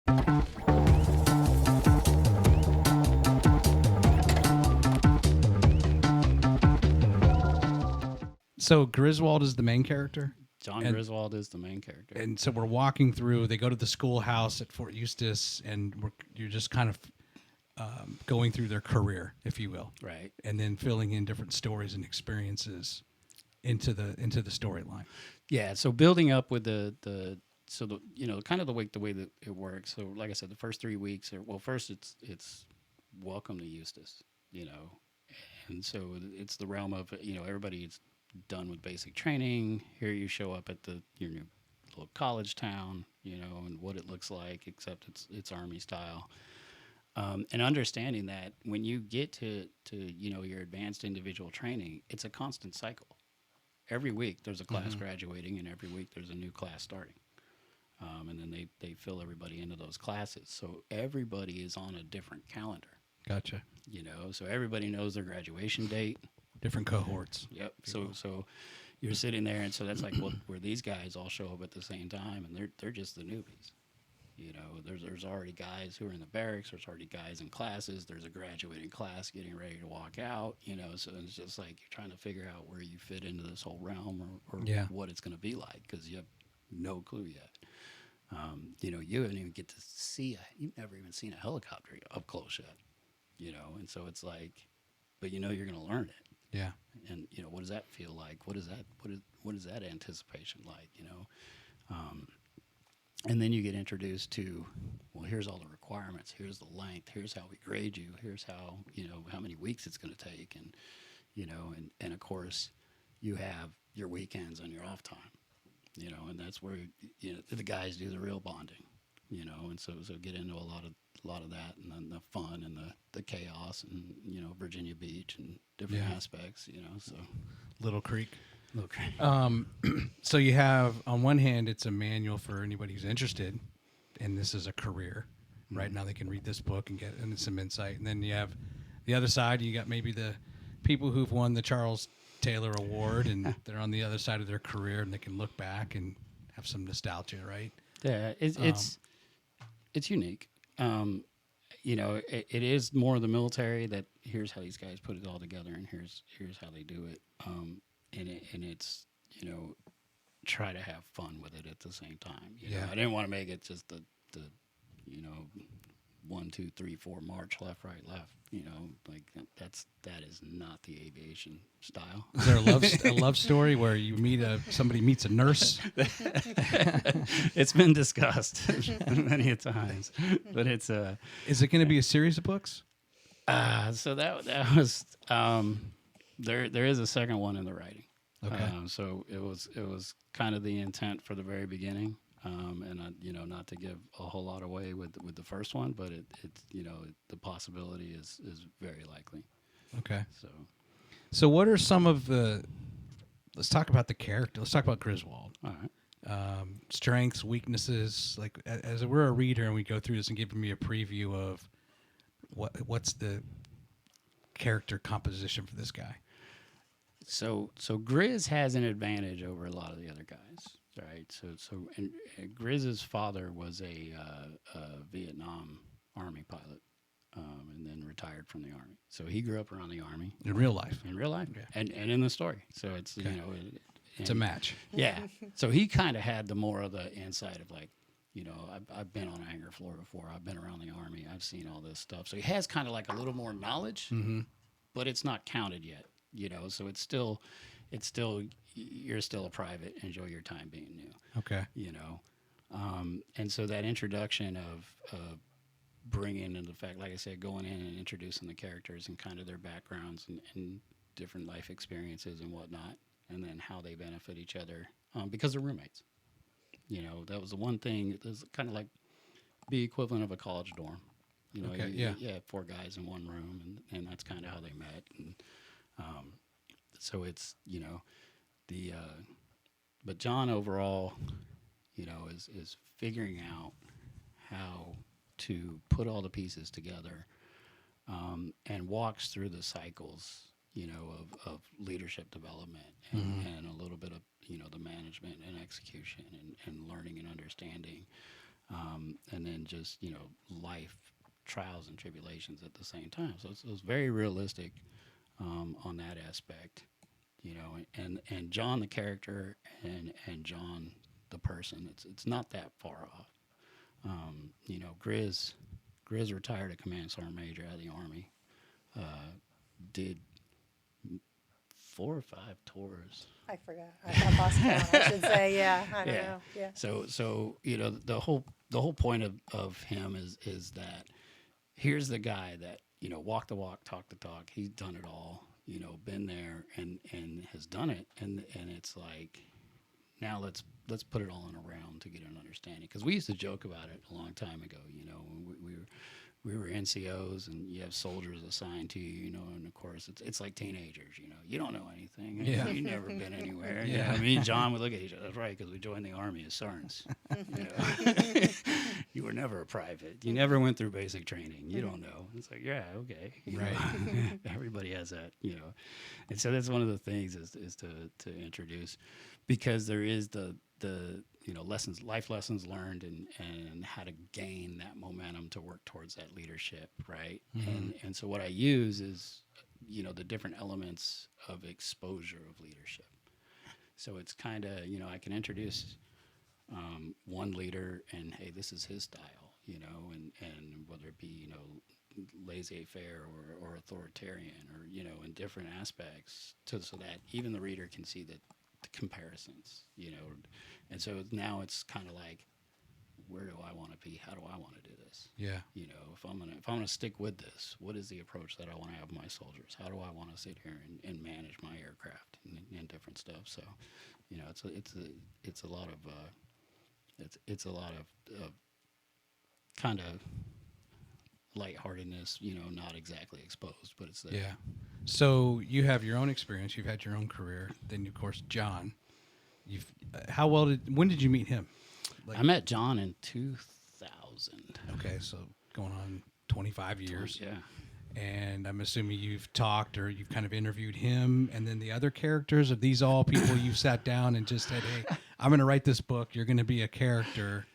So Griswold is the main character? Jon Griswold is the main character. And so we're walking through, they go to the schoolhouse at Fort Eustis, and you're just kind of going through their career, if you will. Right. And then filling in different stories and experiences into the storyline. Yeah, so building up with the kind of the way that it works. So like I said, the first 3 weeks first it's welcome to Eustis, and so it's the realm of everybody's done with basic training. Here you show up at your new little college town, and what it looks like, except it's army style. And understanding that when you get to your advanced individual training, it's a constant cycle. Every week there's a class graduating, and every week there's a new class starting. And then they fill everybody into those classes. So everybody is on a different calendar. Gotcha. So everybody knows their graduation date. Different cohorts. Yep. So you're sitting there, and so that's like where these guys all show up at the same time, and they're just the newbies. There's already guys who are in the barracks. There's already guys in classes. There's a graduating class getting ready to walk out. So it's just like you're trying to figure out where you fit into this whole realm or what it's going to be like, because you have no clue yet. You haven't even get to see you've never even seen a helicopter up close yet. And so it's like, but you're going to learn it. Yeah. And what does that feel like? What is that anticipation like? And then you get introduced to, well, here's all the requirements. Here's the length. Here's how we grade you. Here's how how many weeks it's going to take, and and of course, you have your weekends and your off time. And that's where the guys do the real bonding. And so get into a lot of that, and then the fun and the chaos, and Virginia Beach and different aspects. So Little Creek. Okay. So you have, on one hand, it's a manual for anybody who's interested, and this is a career. Right now they can read this book and get some insight. And then you have the other side. You got maybe the people who've won the Charles Taylor Award, and they're on the other side of their career, and they can look back and have some nostalgia, right? Yeah, it's unique. It is more of the military, that here's how these guys put it all together, and here's how they do it. And it's try to have fun with it at the same time. I didn't want to make it just the 1, 2, 3, 4 march, left, right, left. Like that is not the aviation style. Is there a love story where you somebody meets a nurse? It's been discussed many a times, but it's Is it going to be a series of books? So that was there is a second one in the writing. Okay. So it was kind of the intent for the very beginning, and not to give a whole lot away with the first one, but it's the possibility is very likely. Okay. So what are some of let's talk about the character. Let's talk about Griswold. all right. Strengths, weaknesses. Like, as we're a reader and we go through this and giving me a preview of what's the character composition for this guy. So Griz has an advantage over a lot of the other guys, right? And Griz's father was a Vietnam Army pilot, and then retired from the Army. So he grew up around the Army In real life. yeah. and in the story. So it's It's a match. Yeah. So he kind of had the more of the insight of like, I've been on a hangar floor before. I've been around the Army. I've seen all this stuff. So he has kind of like a little more knowledge, but it's not counted yet. So it's still, you're still a private. Enjoy your time being new. Okay. And so that introduction of bringing in the fact, like I said, going in and introducing the characters and kind of their backgrounds and different life experiences and whatnot, and then how they benefit each other because they're roommates. That was the one thing. It was kind of like the equivalent of a college dorm. Okay, you had 4 guys in one room, and that's kind of how they met. And so it's but Jon overall, is figuring out how to put all the pieces together, and walks through the cycles, of leadership development and a little bit of the management and execution and learning and understanding, and then just life trials and tribulations at the same time. So it's very realistic on that aspect, and Jon the character and Jon the person. It's not that far off. Griz retired a command sergeant major out of the Army. Did 4 or 5 tours. I forgot. I lost count. I should say, yeah. I don't know. Yeah. So the whole point of him is that here's the guy that walk the walk, talk the talk. He's done it all. Been there and has done it. And it's like, now let's put it all in a round to get an understanding. Because we used to joke about it a long time ago. We were NCOs, and you have soldiers assigned to you, and of course it's like teenagers, you don't know anything. Yeah. You've never been anywhere. Yeah. Me and Jon would look at each other. That's right, because we joined the Army as sergeants. You were never a private. You never went through basic training. You don't know. It's like, yeah, okay. Right. Everybody has that, And so that's one of the things is to introduce, because there is the life lessons learned and how to gain that momentum to work towards that leadership, right? Mm-hmm. And so what I use is the different elements of exposure of leadership. So it's kind of I can introduce one leader and, hey, this is his style, and whether it be laissez-faire or authoritarian or in different aspects, so that even the reader can see the comparisons, and so now it's kind of like, where do I want to be? How do I want to do this? Yeah. If I'm gonna stick with this, what is the approach that I want to have with my soldiers? How do I want to sit here and manage my aircraft and different stuff? So, it's a lot of kind of lightheartedness, not exactly exposed, but it's there. Yeah. So you have your own experience. You've had your own career. Then, of course, Jon. When did you meet him? I met Jon in 2000. Okay, so going on 25 years. Yeah. And I'm assuming you've talked or you've kind of interviewed him, and then the other characters. Are these all people you sat down and just said, "Hey, I'm going to write this book. You're going to be a character."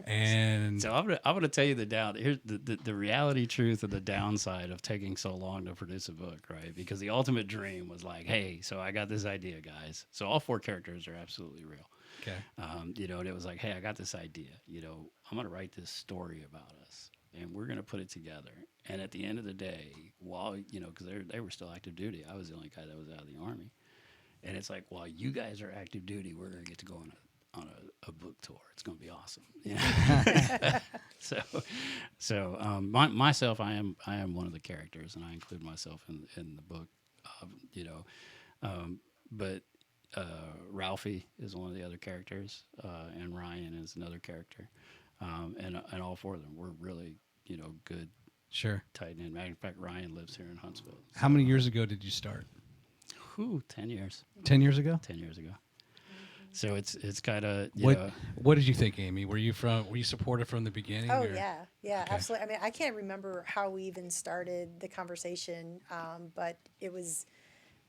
And so I'm gonna tell you here's the reality truth of the downside of taking so long to produce a book, right? Because the ultimate dream was like, hey, so I got this idea, guys. So all 4 characters are absolutely real. okay, And it was like, hey, I got this idea. I'm gonna write this story about us, and we're gonna put it together. And at the end of the day, while because they were still active duty, I was the only guy that was out of the Army. And it's like, while you guys are active duty, we're gonna get to go on a book tour. It's going to be awesome. Myself, I am one of the characters, and I include myself in the book. But Ralphie is one of the other characters, and Ryan is another character, and all 4 of them were really good, sure, tight in. Matter of fact, Ryan lives here in Huntsville. How many years ago did you start? 10 years. 10 years ago. 10 years ago. So it's kind of What did you think, Amy? Were you supportive from the beginning? Oh, or? yeah, Okay. absolutely. I mean, I can't remember how we even started the conversation, but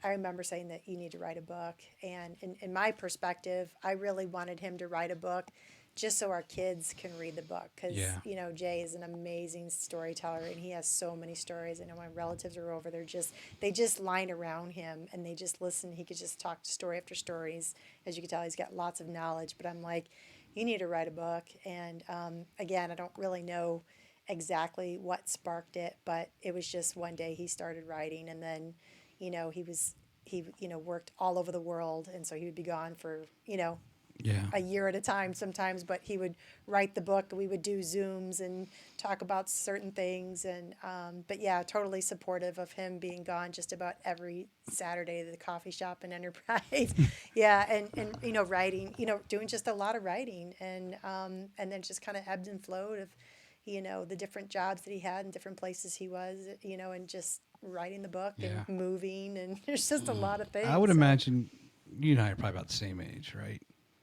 I remember saying that you need to write a book. And in my perspective, I really wanted him to write a book just so our kids can read the book. Because, Yeah. Jay is an amazing storyteller, and he has so many stories. I know my relatives are over. They just line around him, and they just listen. He could just talk story after stories. As you can tell, he's got lots of knowledge. But I'm like, you need to write a book. And, again, I don't really know exactly what sparked it, but it was just one day he started writing, and then, he worked all over the world, and so he would be gone for, Yeah. a year at a time sometimes, but he would write the book. We would do Zooms and talk about certain things. And, but yeah, totally supportive of him being gone just about every Saturday to the coffee shop in Enterprise. Yeah. And, writing, doing just a lot of writing, and then just kind of ebbed and flowed of, the different jobs that he had and different places he was, and just writing the book Yeah. and moving. And there's just a lot of things. I would imagine you and I are probably about the same age, right?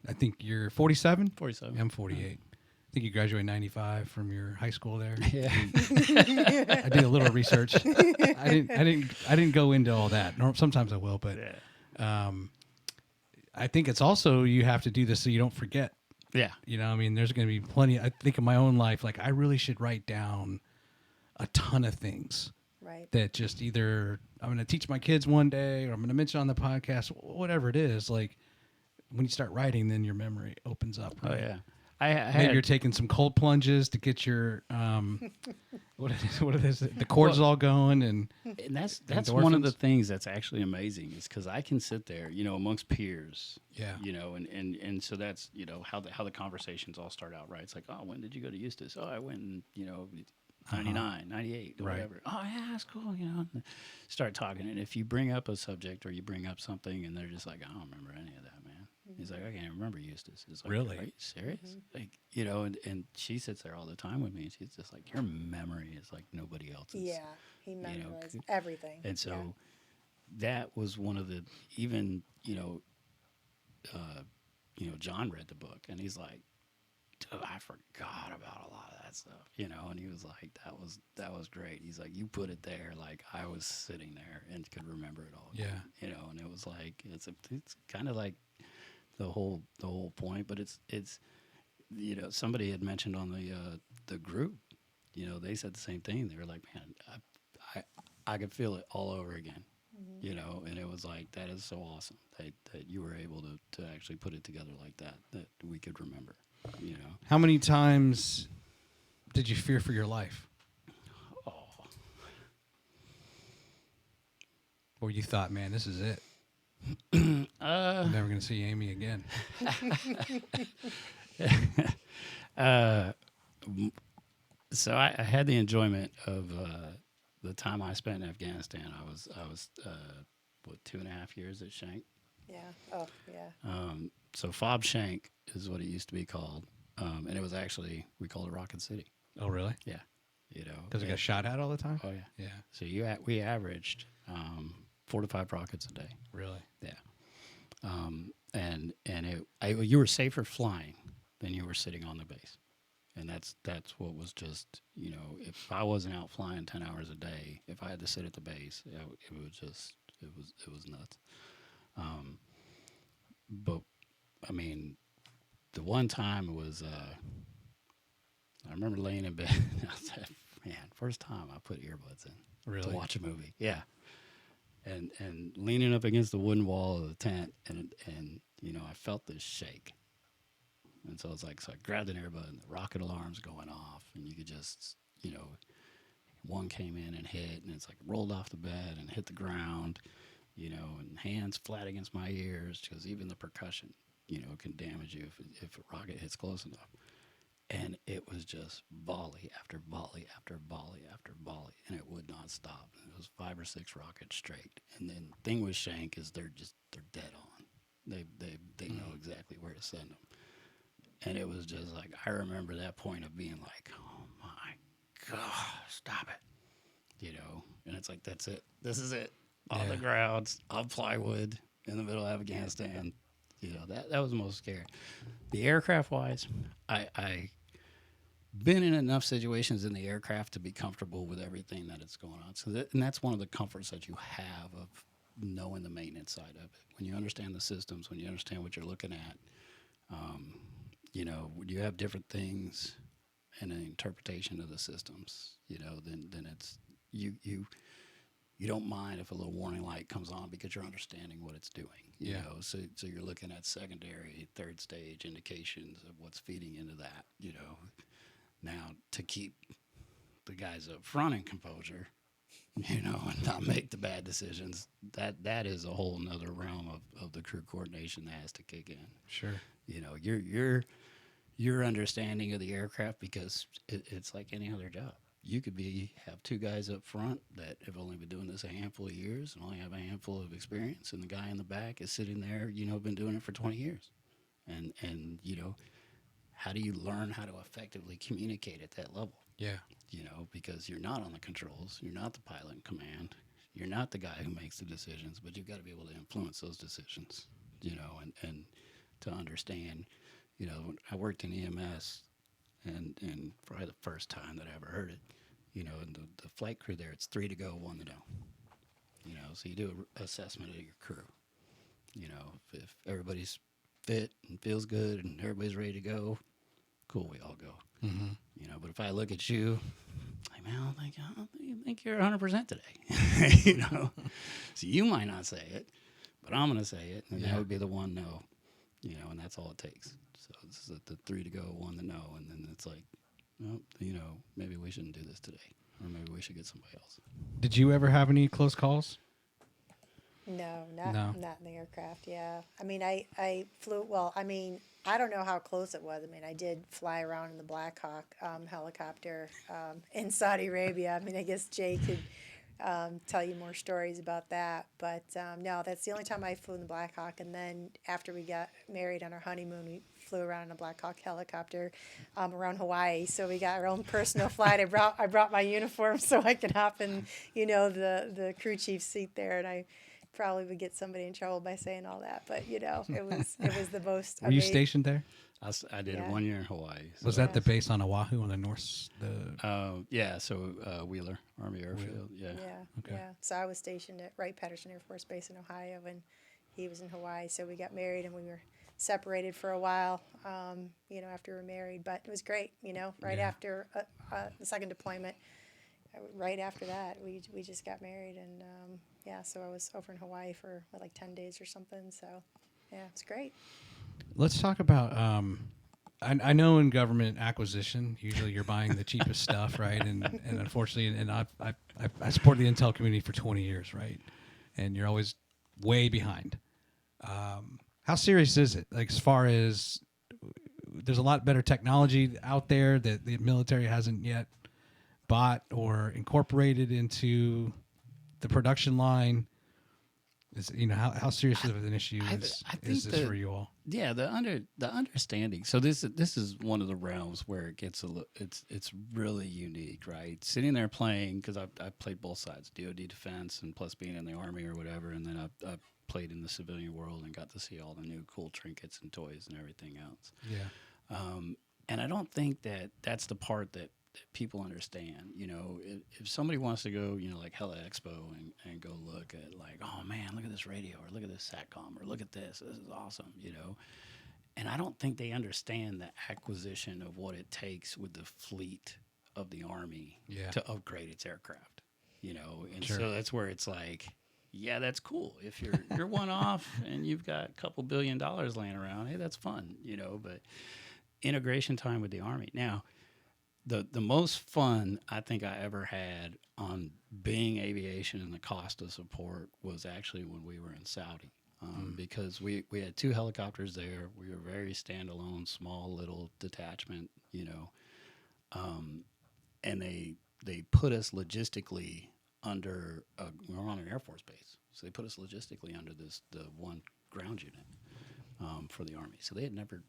I think you're 47? 47. I'm 48. I think you graduated 95 from your high school there. Yeah. I did a little research. I didn't go into all that. Sometimes I will, but I think it's also you have to do this so you don't forget Yeah. You know, I mean, there's going to be plenty. I think in my own life, like I really should write down a ton of things Right. that just either I'm going to teach my kids one day or I'm going to mention on the podcast, whatever it is. Like when you start writing, then your memory opens up. Oh Right? yeah. I Maybe had, you're taking some cold plunges to get your what it is, the cortisol going, and that's one of the endorphins. things that's actually amazing is because I can sit there, amongst peers, Yeah. and so that's how the conversations all start out, right? It's like, oh, when did you go to Eustis? Oh, I went in 99, 98, or Right. whatever. Oh yeah, that's cool. And start talking, and if you bring up a subject or you bring up something, and they're just like, I don't remember any of that, man. He's like, I can't remember Eustis. It's like, Really? Are you serious? Like, and she sits there all the time with me, and she's just like, your memory is like nobody else's. Yeah. He memorized c- everything. And so Yeah. that was one of the even Jon read the book, and he's like, dude, I forgot about a lot of that stuff, and he was like, that was great. He's like, you put it there like I was sitting there and could remember it all. Yeah. And it was like it's kind of like the whole point, but it's somebody had mentioned on the group, they said the same thing. They were like, man, I could feel it all over again. And it was like, that is so awesome that you were able to actually put it together like that we could remember. How many times did you fear for your life? Oh, Or you thought, man, this is it. uh, I'm never going to see Amy again. so I had the enjoyment of the time I spent in Afghanistan. I was 2.5 years at Shank. Yeah. Oh, yeah. So Fob Shank is what it used to be called, and it was actually, we called it Rocket City. Oh, really? Yeah, Because it got shot at all the time? Oh yeah. Yeah. So we averaged 4 to 5 rockets a day. Really? Yeah. You were safer flying than you were sitting on the base. And that's what was just, if I wasn't out flying 10 hours a day, if I had to sit at the base, it was nuts. But I mean, the one time was, I remember laying in bed and I said, man, first time I put earbuds in Really? to watch a movie. Yeah. And leaning up against the wooden wall of the tent, and I felt this shake. And so I grabbed an earbud, and the rocket alarm's going off, and you could just, one came in and hit, and it's like rolled off the bed and hit the ground, and hands flat against my ears, because even the percussion, can damage you if a rocket hits close enough. And it was just volley after volley after volley after volley, and it would not stop. And it was 5 or 6 rockets straight. And then the thing with Shank is they're dead on. They know exactly where to send them. And it was just like, I remember that point of being like, oh my God, stop it. And it's like, that's it. This is it. On the ground, on plywood, in the middle of Afghanistan. That was the most scary. The aircraft wise, I been in enough situations in the aircraft to be comfortable with everything that is going on. And that's one of the comforts that you have of knowing the maintenance side of it. When you understand the systems, when you understand what you're looking at, when you have different things and an interpretation of the systems, then it's you don't mind if a little warning light comes on because you're understanding what it's doing. You know, so you're looking at secondary, third stage indications of what's feeding into that. Now to keep the guys up front in composure, and not make the bad decisions. That is a whole nother realm of the crew coordination that has to kick in. Sure. Your understanding of the aircraft, because it's like any other job. You could have 2 guys up front that have only been doing this a handful of years and only have a handful of experience, and the guy in the back is sitting there, been doing it for 20 years. And how do you learn how to effectively communicate at that level? Yeah. Because you're not on the controls, you're not the pilot in command, you're not the guy who makes the decisions, but you've got to be able to influence those decisions, and to understand, I worked in EMS, and probably the first time that I ever heard it, and the flight crew there, it's 3 to go, 1 to go. So you do an assessment of your crew. If everybody's fit and feels good and everybody's ready to go, cool, we all go. Mm-hmm. You know, but if I look at you, like, man, I don't think you're 100% today. You know, so you might not say it, but I'm gonna say it, and that would be the one no. You know, and that's all it takes. So this is the 3 to go, 1 to no, and then it's like, well, you know, maybe we shouldn't do this today, or maybe we should get somebody else. Did you ever have any close calls? No, No. not in the aircraft. Yeah, I mean, I flew. Well, I mean, I don't know how close it was. I mean, I did fly around in the Blackhawk helicopter in Saudi Arabia. I mean, I guess Jay could tell you more stories about that. But no, that's the only time I flew in the Blackhawk. And then after we got married on our honeymoon, we flew around in a Blackhawk helicopter around Hawaii. So we got our own personal flight. I brought my uniform so I could hop in, you know, the crew chief seat there, and I probably would get somebody in trouble by saying all that, but you know, it was the most. Were you stationed there? I did Yeah. 1 year in Hawaii. So Was that the base on Oahu on the north? yeah, so Wheeler Army Airfield. Yeah. Yeah, Okay. yeah. So I was stationed at Wright-Patterson Air Force Base in Ohio, and he was in Hawaii. So we got married, and we were separated for a while, you know, after we were married. But it was great, you know. Right Yeah. after the second deployment, right after that, we just got married, and yeah. So I was over in Hawaii for like 10 days or something. So yeah, it's great. Let's talk about. I know in government acquisition, usually you're buying the cheapest stuff, right? And unfortunately, and I support the intel community for 20 years, right? And you're always way behind. How serious is it? Like, as far as there's a lot better technology out there that the military hasn't yet bought or incorporated into the production line. Is, you know, how serious of an issue is this for you all? Yeah, the understanding. So this is one of the realms where it gets it's really unique, right? Sitting there playing, because I played both sides, DoD defense and plus being in the Army or whatever, and then I played in the civilian world and got to see all the new cool trinkets and toys and everything else. Yeah. And I don't think that's the part that people understand. You know, if somebody wants to go, you know, like Hella Expo and go look at like, oh man, look at this radio, or look at this SATCOM, or look at this is awesome, you know. And I don't think they understand the acquisition of what it takes with the fleet of the Army to upgrade its aircraft, you know. And so that's where it's like, yeah, that's cool. If you're one off and you've got a couple $1 billion laying around, hey, that's fun, you know. But integration time with the Army. Now, the most fun I think I ever had on being aviation and the cost of support was actually when we were in Saudi. Because we had 2 helicopters there. We were very standalone, small little detachment, you know. And they put us logistically under we were on an Air Force base, so they put us logistically under the one ground unit for the Army. So they had never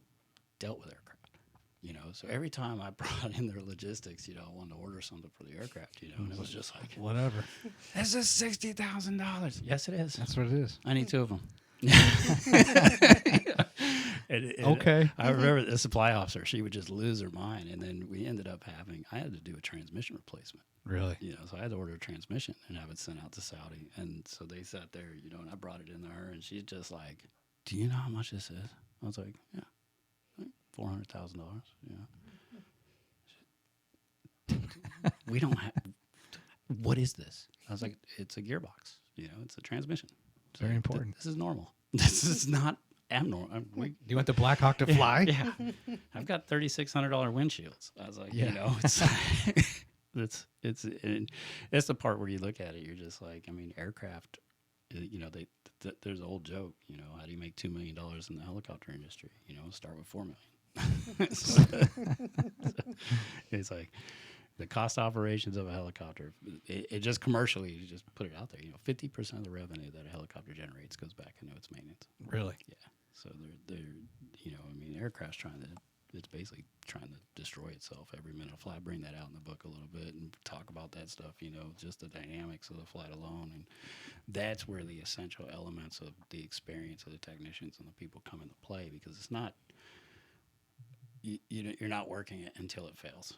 dealt with aircraft, you know. So every time I brought in their logistics, you know, I wanted to order something for the aircraft, you know, and it was just like, Whatever. this is $60,000. Yes, it is. That's what it is. I need 2 of them. Okay. I remember the supply officer, she would just lose her mind. And then we ended up I had to do a transmission replacement. Really? You know, so I had to order a transmission and have it sent out to Saudi. And so they sat there, you know, and I brought it in to her, and she's just like, do you know how much this is? I was like, yeah, like $400,000. Yeah. We don't have, what is this? I was like, it's a gearbox, you know, it's a transmission. So Very important. This is normal. This is not abnormal. Do you want the Blackhawk to fly? Yeah. I've got $3,600 windshields. I was like, Yeah. you know, it's the part where you look at it, you're just like, I mean, aircraft, you know, there's an old joke, you know, how do you make $2 million in the helicopter industry? You know, start with $4 million. so it's like the cost operations of a helicopter. It just commercially, you just put it out there. You know, 50% of the revenue that a helicopter generates goes back into its maintenance. Really? Yeah. So they're you know, I mean, the aircraft's it's basically trying to destroy itself every minute of flight. Bring that out in the book a little bit and talk about that stuff, you know, just the dynamics of the flight alone. And that's where the essential elements of the experience of the technicians and the people come into play, because it's not, you're not working it until it fails.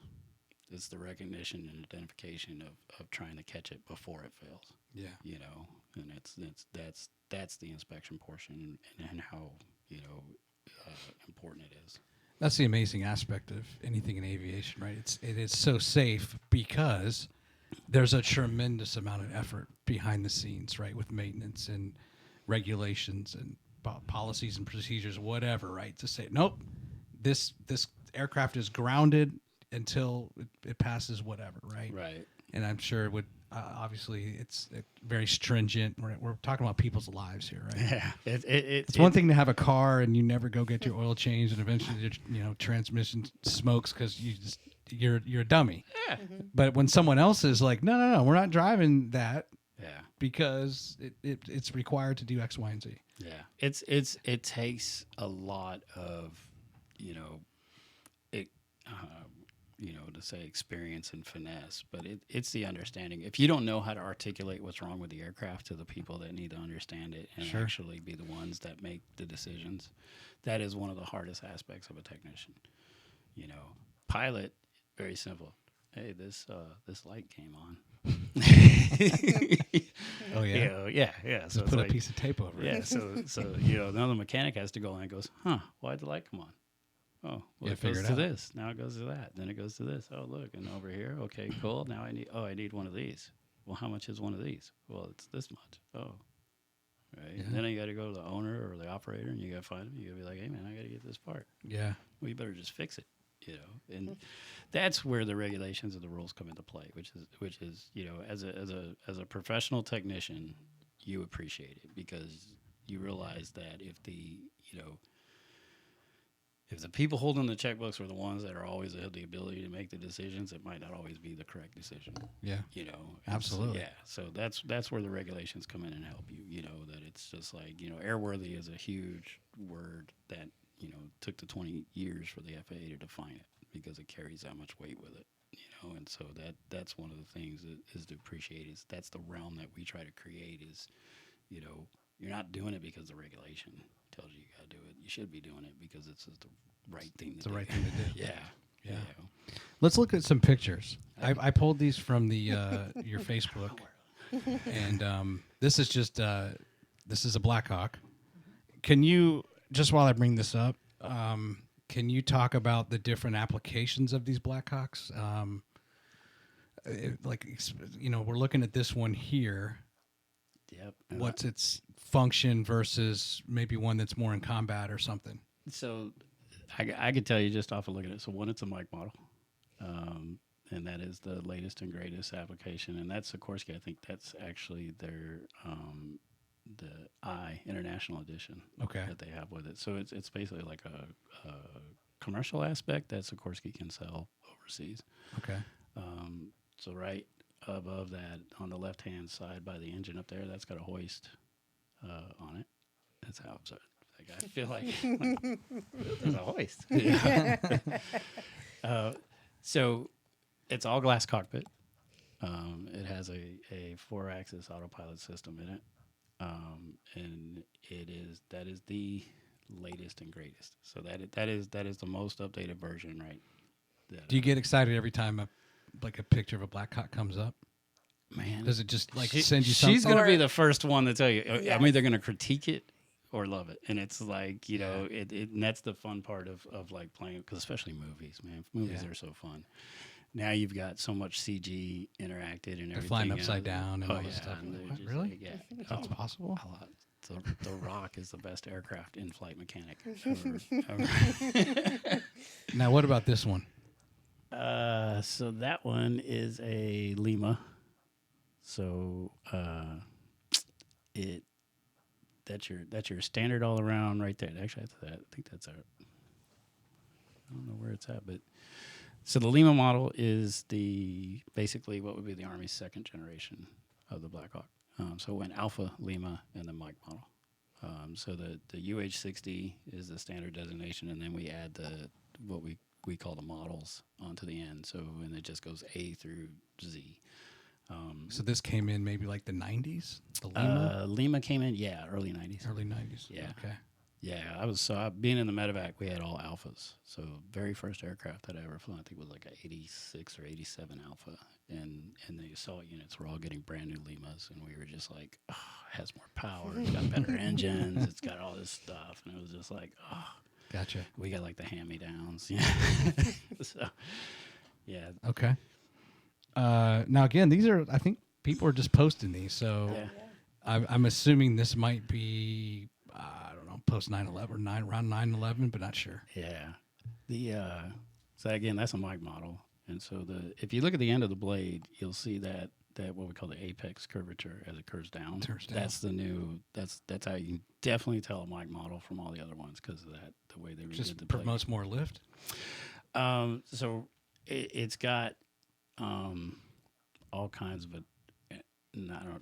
It's the recognition and identification of trying to catch it before it fails. Yeah. You know, and that's the inspection portion, and how, you know, important it is. That's the amazing aspect of anything in aviation, right? It is so safe because there's a tremendous amount of effort behind the scenes, right, with maintenance and regulations and policies and procedures, whatever, right, to say nope, this aircraft is grounded until it passes whatever, right? Right. And I'm sure it would obviously it's very stringent. We're talking about people's lives here, right? Yeah. It's one thing to have a car and you never go get your oil changed, and eventually your transmission smokes because you're a dummy. Yeah. But when someone else is like, no, we're not driving that Yeah. because it's required to do X, Y, and Z. Yeah. It takes a lot of, to say experience and finesse, but it's the understanding. If you don't know how to articulate what's wrong with the aircraft to the people that need to understand it and Sure. actually be the ones that make the decisions, that is one of the hardest aspects of a technician. Pilot, very simple. Hey, this light came on. Oh yeah, Yeah. Just So it's put like, a piece of tape over it. yeah, so now the mechanic has to go in and goes, why'd the light come on? Oh, well, Yeah, it figure goes it to out. this. Now it goes to that. Then it goes to this. Oh, look, and over here. Okay, cool. Now I need one of these. Well, how much is one of these? Well, it's this much. Oh, right. Yeah. And then you got to go to the owner or the operator, and you got to find him. You got to be like, hey man, I got to get this part. Yeah. Well, you better just fix it. And that's where the regulations and the rules come into play, which is as a professional technician, you appreciate it because you realize that if the people holding the checkbooks are the ones that are always have the ability to make the decisions, it might not always be the correct decision. Yeah. And Absolutely. So that's where the regulations come in and help you. That it's just like airworthy is a huge word that took the 20 years for the FAA to define it because it carries that much weight with it. And so that's one of the things that is to appreciate is that's the realm that we try to create is you're not doing it because the regulation tells you got to do it. You should be doing it because it's the right thing to do. It's the right thing to do. Yeah. Let's look at some pictures. I pulled these from the your Facebook, and this is just this is a Blackhawk. Can you just while I bring this up, can you talk about the different applications of these Blackhawks? We're looking at this one here. Yep. What's its function versus maybe one that's more in combat or something? So I could tell you just off of looking at it. So one, it's a mic model. And that is the latest and greatest application. And that's Sikorsky. I think that's actually their the International Edition Okay. that they have with it. So it's basically like a commercial aspect that Sikorsky can sell overseas. Okay. So right above that, on the left-hand side by the engine up there, that's got a hoist on it. That's how absurd. Like, I feel like there's a hoist. So it's all glass cockpit. It has a 4-axis autopilot system in it. And that is the latest and greatest. So that is the most updated version, right? Do you get excited every time a picture of a Blackhawk comes up? Man, Does it just send you something? she's going to be the first one to tell you. Yes. I'm either going to critique it or love it, and it's like and that's the fun part of like playing, because especially movies, man. Movies are so fun. Now you've got so much CG interacted and everything. They're flying upside down and all this stuff. and they're What, just really? like, yeah, That's possible? a lot. The Rock is the best aircraft in-flight mechanic ever. Now, what about this one? So that one is a Lima. So that's your standard all around right there. Actually, I think that's our. I don't know where it's at, but so the Lima model is basically what would be the Army's second generation of the Blackhawk. So it went Alpha, Lima, and the Mike model. So the UH-60 is the standard designation, and then we add what we call the models onto the end. So and it just goes A through Z. So this came in maybe like the 90s? The Lima? Lima came in, early 90s. Early 90s. Yeah. Okay. Yeah, being in the medevac, we had all Alphas. So very first aircraft that I ever flew, I think was like a 86 or 87 Alpha. And the assault units were all getting brand new Limas. And we were just like, it has more power. It's got better engines. It's got all this stuff. And it was just like, Gotcha. We got like the hand-me-downs. So, yeah. Okay. Now again, these are, I think people are just posting these, so Yeah. I'm assuming this might be, I don't know, post 9/11 or around 9/11, but not sure. Yeah. So again, that's a mic model. And so if you look at the end of the blade, you'll see that what we call the apex curvature as it curves down. Turns down. That's the new. That's how you can definitely tell a mic model from all the other ones because of that, the way they redid Just the blade. promotes more lift. So it's got all kinds of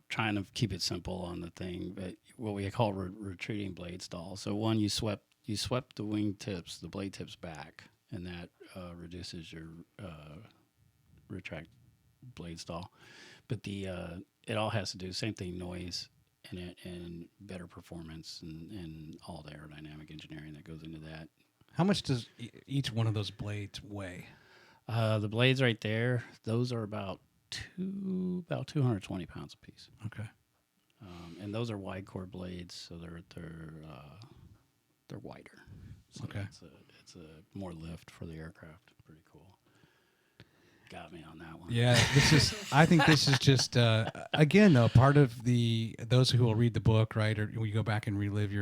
trying to keep it simple on the thing, but what we call retreating blade stall. So one, you swept the wing tips, the blade tips back, and that reduces your retract blade stall. But it all has to do same thing, noise and better performance and all the aerodynamic engineering that goes into that. How much does each one of those blades weigh? The blades right there, those are about 220 pounds a piece. Okay. And those are wide core blades, so they're wider. So Okay. It's a more lift for the aircraft. Pretty cool. Got me on that one. Yeah, I think this is just again though part of those who will read the book, right, or you go back and relive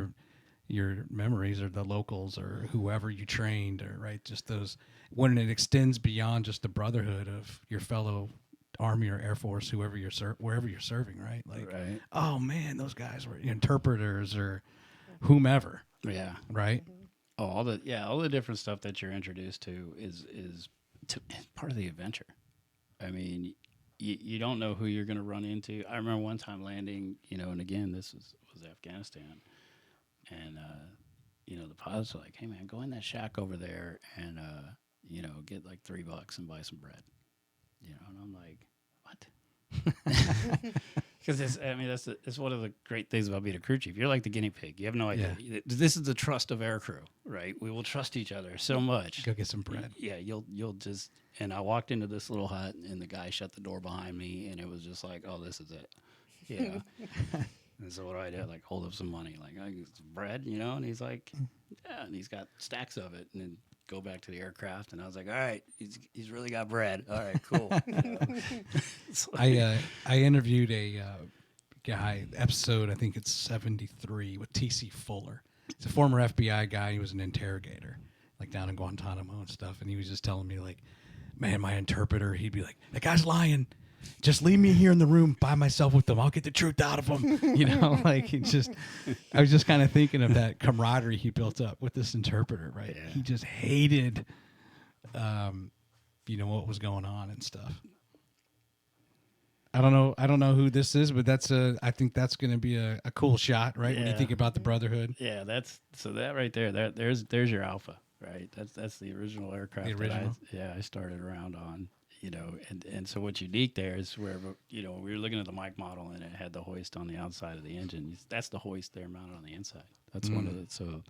your memories, or the locals or whoever you trained, or right, just those when it extends beyond just the brotherhood of your fellow Army or Air Force, wherever you're serving, right? Like, Right. oh man, those guys were interpreters or whomever, Yeah. right? Oh, all the different stuff that you're introduced to is part of the adventure. I mean, you don't know who you're going to run into. I remember one time landing, and again, this was Afghanistan, and the pilots were like, "Hey man, go in that shack over there and get like $3 and buy some bread," and I'm like, "What?" Because it's one of the great things about being a crew chief. You're like the guinea pig. You have no idea. Yeah. This is the trust of air crew, right? We will trust each other so much. Go get some bread. Yeah, you'll just. And I walked into this little hut, and the guy shut the door behind me, and it was just like, oh, this is it. And so what do I do? Like, hold up some money, like, I get some bread, and he's like, yeah, and he's got stacks of it, and then go back to the aircraft, and I was like, all right, he's really got bread. All right, cool. I interviewed a guy, episode, I think it's 73, with T.C. Fuller. He's a former FBI guy. He was an interrogator, like down in Guantanamo and stuff. And he was just telling me, like, man, my interpreter, he'd be like, that guy's lying. Just leave me here in the room by myself with them. I'll get the truth out of him. Like, I was just kind of thinking of that camaraderie he built up with this interpreter, right? Yeah. He just hated, what was going on and stuff. I don't know who this is, but I think that's going to be a cool shot, right? When you Yeah. think about the brotherhood. Yeah, that right there. There's your Alpha, right? That's the original aircraft. The original. I started around on, and so what's unique there is where we were looking at the mic model and it had the hoist on the outside of the engine. That's the hoist there mounted on the inside. That's one of the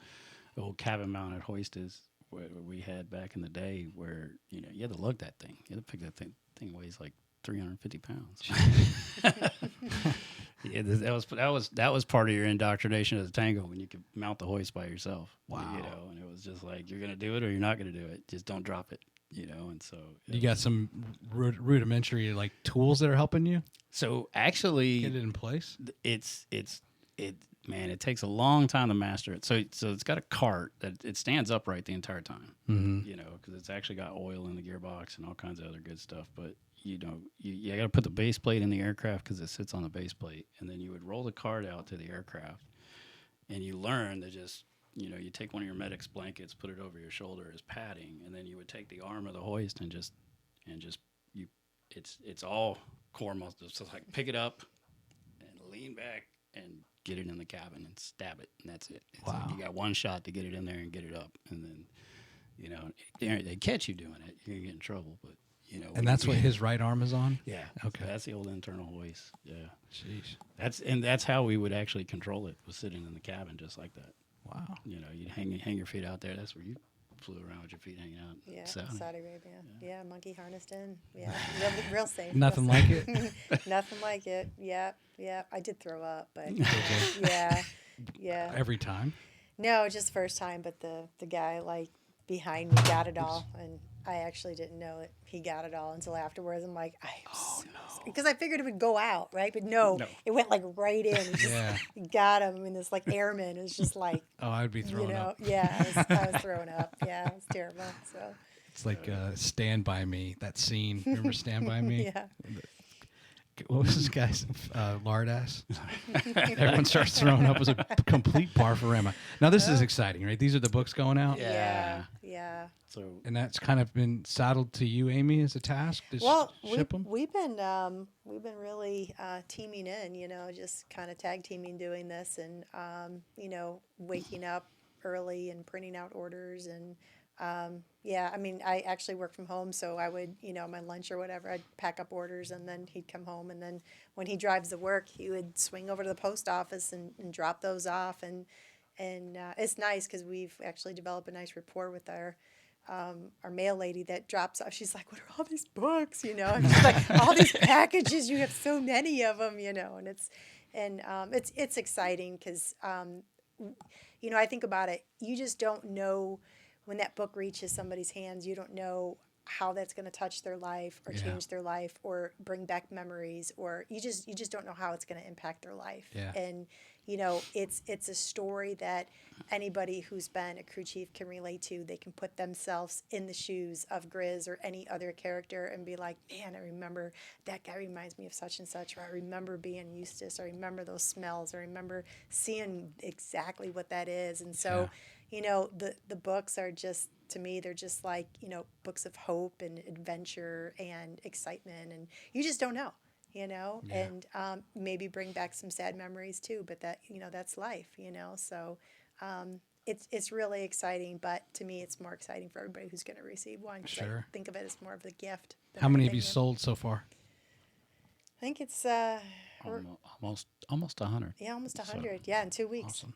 old cabin mounted hoist is what we had back in the day where you had to lug that thing. You had to pick that thing. Thing weighs like 350 pounds. Yeah, that was part of your indoctrination as a Tango when you could mount the hoist by yourself. Wow. And it was just like you're gonna do it or you're not gonna do it. Just don't drop it. And so You got some rudimentary like tools that are helping you so actually get it in place. it takes a long time to master it. So it's got a cart that it stands upright the entire time. Mm-hmm. Because it's actually got oil in the gearbox and all kinds of other good stuff. But you got to put the base plate in the aircraft because it sits on the base plate, and then you would roll the cart out to the aircraft, and you learn to just you take one of your medic's blankets, put it over your shoulder as padding, and then you would take the arm of the hoist and it's all core muscle. So it's like pick it up and lean back and get it in the cabin and stab it, and that's it. It's Wow. like you got one shot to get it in there and get it up, and then they catch you doing it, you're gonna get in trouble. But And that's what his right arm is on. yeah. Okay. So that's the old internal hoist. Yeah. Jeez. That's how we would actually control it, was sitting in the cabin just like that. Wow. You'd hang your feet out there. That's where you flew around with your feet hanging out. Yeah, Saudi. Saudi Arabia. Yeah, monkey harnessed in. Yeah, real safe. Nothing real like safe. it. Nothing like it. Yeah. I did throw up, but Did you? yeah. Every time. No, just first time, but the guy like behind me got it all, and I actually didn't know that he got it all until afterwards. I'm like, I am so because I figured it would go out, right? But no, No. it went like right in. He just Yeah. got him, and this like airman is just like, Oh, I'd be you throwing know, up. yeah, I was throwing up. Yeah, it was terrible. So It's like Stand By Me, that scene. Remember Stand By Me? yeah, What was this guy's lard ass? Everyone starts throwing up. It was a complete barfarema. Now, this is exciting, right? These are the books going out. yeah, yeah. So And that's kind of been saddled to you, Amy, as a task to Well, ship them? we've been really teaming in, you know, just kind of tag teaming doing this, and you know, waking up early and printing out orders, and yeah, I mean, I actually work from home, so I would, you know, my lunch or whatever, I'd pack up orders, and then he'd come home, and then when he drives to work, he would swing over to the post office and drop those off, and it's nice because we've actually developed a nice rapport with our mail lady that drops off. She's like, "What are all these books?" You know, and she's like, "All these packages. You have so many of them." You know, and it's exciting because you know, I think about it. You just don't know when that book reaches somebody's hands. You don't know how that's going to touch their life or Yeah. change their life or bring back memories, or you just don't know how it's going to impact their life. Yeah. And you know, it's a story that anybody who's been a crew chief can relate to. They can put themselves in the shoes of Griz or any other character and be like, man, I remember that guy reminds me of such and such, or I remember being Eustis, or I remember those smells, or I remember seeing exactly what that is. And so, you know, the books are just, to me, they're just like, you know, books of hope and adventure and excitement, and you just don't know. You know, Yeah. and maybe bring back some sad memories too. But that, you know, that's life. You know, so it's really exciting. But to me, it's more exciting for everybody who's going to receive one. 'Cause Sure. I think of it as more of a gift. than How many have you anything. sold so far? I think it's almost 100. yeah, almost So, 100. Yeah, in 2 weeks. Awesome.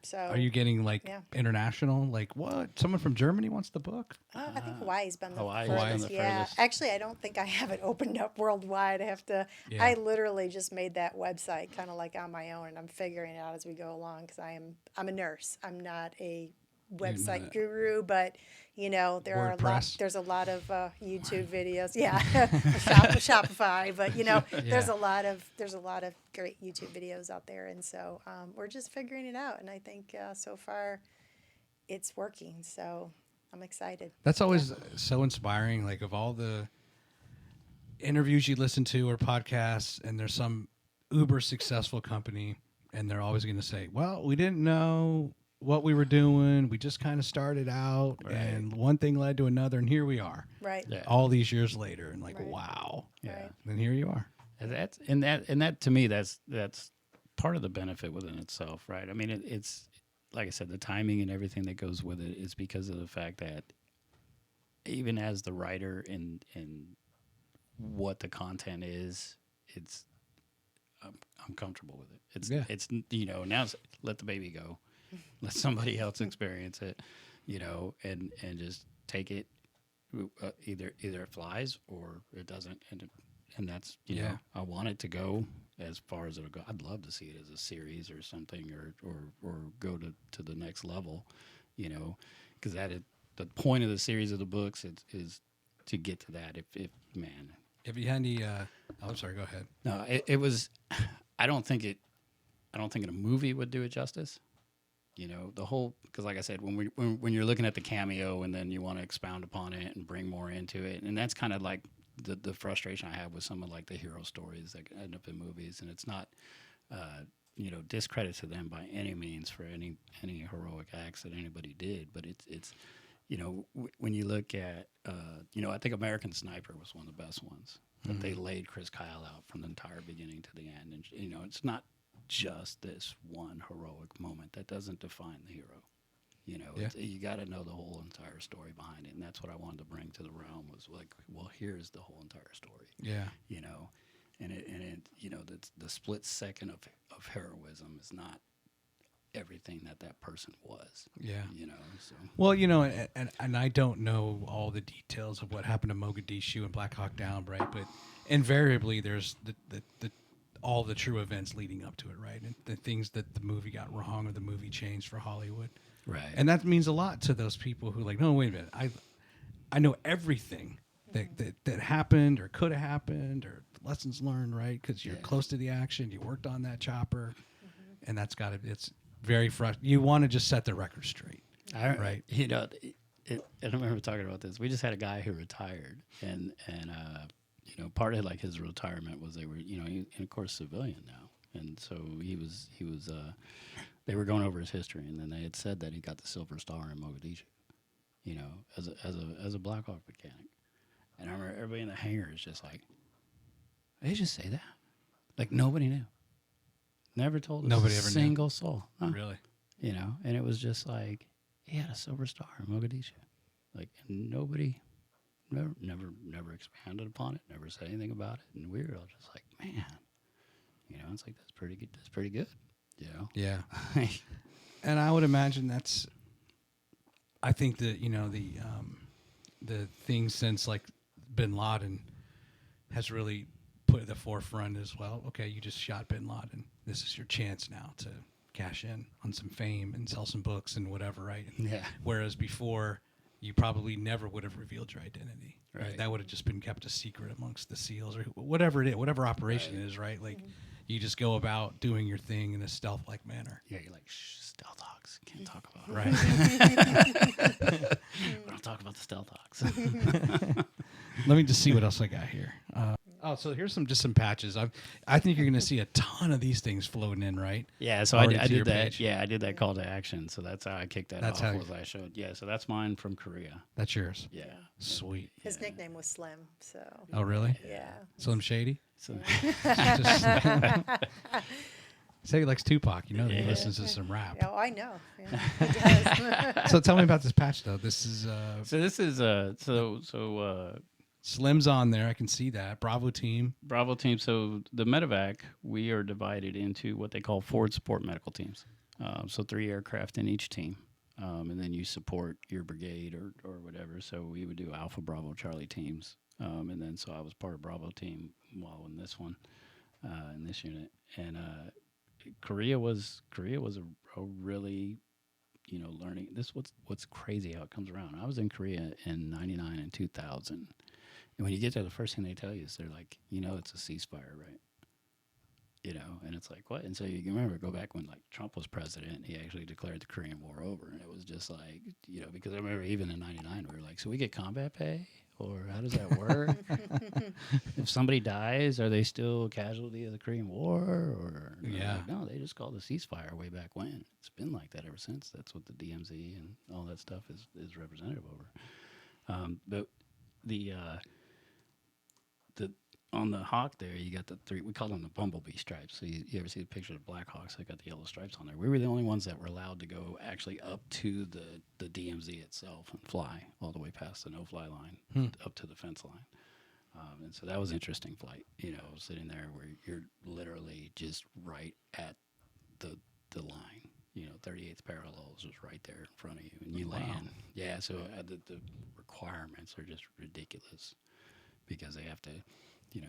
So Are you getting like yeah. international? Like what? Someone from Germany wants the book? I think Hawaii's been the Hawaii's been furthest. the Yeah, furthest. actually, I don't think I have it opened up worldwide. I have to. Yeah. I literally just made that website kind of like on my own, and I'm figuring it out as we go along because I'm a nurse. I'm not a website not- guru, but you know WordPress? there's a lot of YouTube videos. Yeah, Shopify, but you know there's Yeah. a lot of great YouTube videos out there, and so we're just figuring it out, and I think so far it's working. So I'm excited. That's always so inspiring. Like of all the interviews you listen to or podcasts, and there's some uber successful company, and they're always going to say, "Well, we didn't know what we were doing. We just kind of started out, Right. and one thing led to another, and here we are, Right. Yeah. all these years later." And like, Right. wow, Yeah. Right. then here you are. And that to me, that's part of the benefit within itself, right? I mean, it's like I said, the timing and everything that goes with it is because of the fact that even as the writer and what the content is, I'm comfortable with it. Yeah. It's you know, now let the baby go, let somebody else experience it, you know, and just take it. Either it flies or it doesn't, and that's you Yeah. know, I want it to go as far as it'll go. I'd love to see it as a series or something, or go to the next level, you know, because the point of the series of the books is to get to that. If man, If you had any, I'm sorry, go ahead. no, it was. I don't think a movie would do it justice. You know, the whole, because like I said, when you're looking at the cameo and then you want to expound upon it and bring more into it, and that's kind of like the frustration I have with some of like the hero stories that end up in movies, and it's not, you know, discredit to them by any means for any heroic acts that anybody did, but it's you know, when you look at, you know, I think American Sniper was one of the best ones. That they laid Chris Kyle out from the entire beginning to the end, and you know, it's not just this one heroic moment that doesn't define the hero. You know, Yeah. you got to know the whole entire story behind it, and that's what I wanted to bring to the realm was like, well, here's the whole entire story. Yeah. You know, and it you know, the split second of heroism is not everything that person was. Yeah. You know, so Well, you know, and I don't know all the details of what happened to Mogadishu and Blackhawk Down, right? But invariably, there's the all the true events leading up to it, right? And the things that the movie got wrong or the movie changed for Hollywood. Right. And that means a lot to those people who like, no, wait a minute. I know everything that happened or could have happened or lessons learned, right? Because you're close to the action. You worked on that chopper. And that's got to, it's very frustrating. You want to just set the record straight, right? You know, I remember talking about this. We just had a guy who retired, and you know, part of like his retirement was they were, you know, he, and of course civilian now, and so he was they were going over his history, and then they had said that he got the Silver Star in Mogadishu, you know, as a Blackhawk mechanic, and I remember everybody in the hangar is just like, they just say that, like nobody knew, never told us Nobody a ever single soul, huh? Really? You know, and it was just like he had a Silver Star in Mogadishu, like and nobody. Never expanded upon it. Never said anything about it, and we were all just like, man, you know, it's like that's pretty good. That's pretty good, you know. Yeah. And I would imagine that's. I think that you know the thing since like Bin Laden has really put at the forefront as well. Okay, you just shot Bin Laden. This is your chance now to cash in on some fame and sell some books and whatever, right? Yeah. Whereas before, you probably never would have revealed your identity. Right. Right. That would have just been kept a secret amongst the SEALs or whatever it is, whatever operation it is, right? Like you just go about doing your thing in a stealth-like manner. Yeah, you're like, shh, stealth hawks. Can't talk about Right. it. We don't talk about the stealth hawks. Let me just see what else I got here. So here's some patches. I think you're going to see a ton of these things floating in, right? Yeah, so Already I to your did that. page. Yeah, I did that call to action. So that's how I kicked that That's off. how- Was I showed. Yeah, so that's mine from Korea. That's yours. Yeah. Sweet. His nickname was Slim, so Oh, really? yeah. Slim Shady? So Just- Say he likes Tupac. You know that he Yeah. listens to some rap. Oh, I know. Yeah, he does. So tell me about this patch, though. This is so this is Slim's on there. I can see that. Bravo team. Bravo team. So the medevac, we are divided into what they call forward support medical teams. So 3 aircraft in each team, and then you support your brigade or whatever. So we would do Alpha, Bravo, Charlie teams, and then so I was part of Bravo team while in this one, in this unit. And Korea was a really, you know, learning. This what's crazy how it comes around. I was in Korea in '99 and 2000. And when you get there, the first thing they tell you is they're like, you know, it's a ceasefire, right? You know, and it's like, what? And so you can remember, go back when like Trump was president, he actually declared the Korean War over. And it was just like, you know, because I remember even in '99, we were like, so we get combat pay? Or how does that work? If somebody dies, are they still a casualty of the Korean War? Or Yeah. like, no, they just called it a ceasefire way back when. It's been like that ever since. That's what the DMZ and all that stuff is representative over. But the on the Hawk there, you got the 3, we call them the bumblebee stripes. So you ever see the picture of Blackhawks? They got the yellow stripes on there. We were the only ones that were allowed to go actually up to the DMZ itself and fly all the way past the no-fly line up to the fence line. And so that was an interesting flight, you know, sitting there where you're literally just right at the line. You know, 38th parallel is just right there in front of you, and you land. Yeah, so the requirements are just ridiculous because they have to, you know,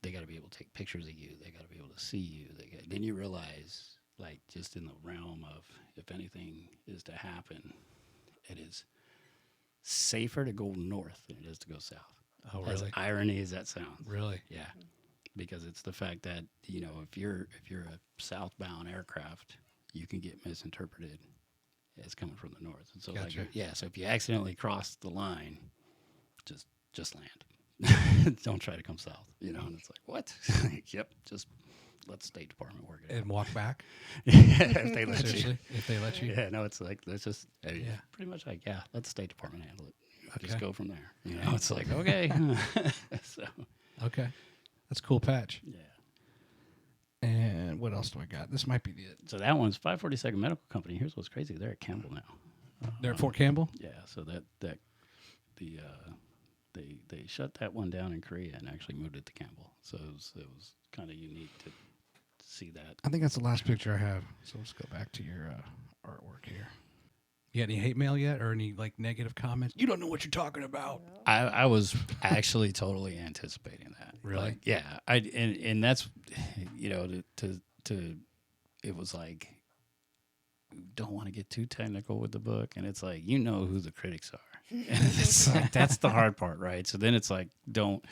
they got to be able to take pictures of you. They got to be able to see you. Then you realize, like, just in the realm of if anything is to happen, it is safer to go north than it is to go south. Oh, As really? irony as that sounds. Really? Yeah, because it's the fact that, you know, if you're a southbound aircraft, you can get misinterpreted as coming from the north. And so, Gotcha. like, yeah, so if you accidentally cross the line, just land. Don't try to come south, you know. And it's like, what? Yep, just let the State Department work it out. And walk back? If they let you. Seriously? If they let you? Yeah, no, it's like, let's just, Yeah. pretty much like, yeah, let the State Department handle it. Okay. Just go from there. You know, it's like, okay. So, Okay. That's a cool patch. yeah. And what else do I got? This might be So that one's 542nd Medical Company. Here's what's crazy. They're at Campbell now. They're at Fort Campbell? Yeah, so they shut that one down in Korea and actually moved it to Campbell. So it was kind of unique to see that. I think that's the last picture I have. So let's go back to your artwork here. You got any hate mail yet or any like negative comments? You don't know what you're talking about. I was actually totally anticipating that. Really? Like, yeah. And that's, you know, to it was like, don't want to get too technical with the book, and it's like, you know who the critics are. And it's like, that's the hard part, right? So then it's like, don't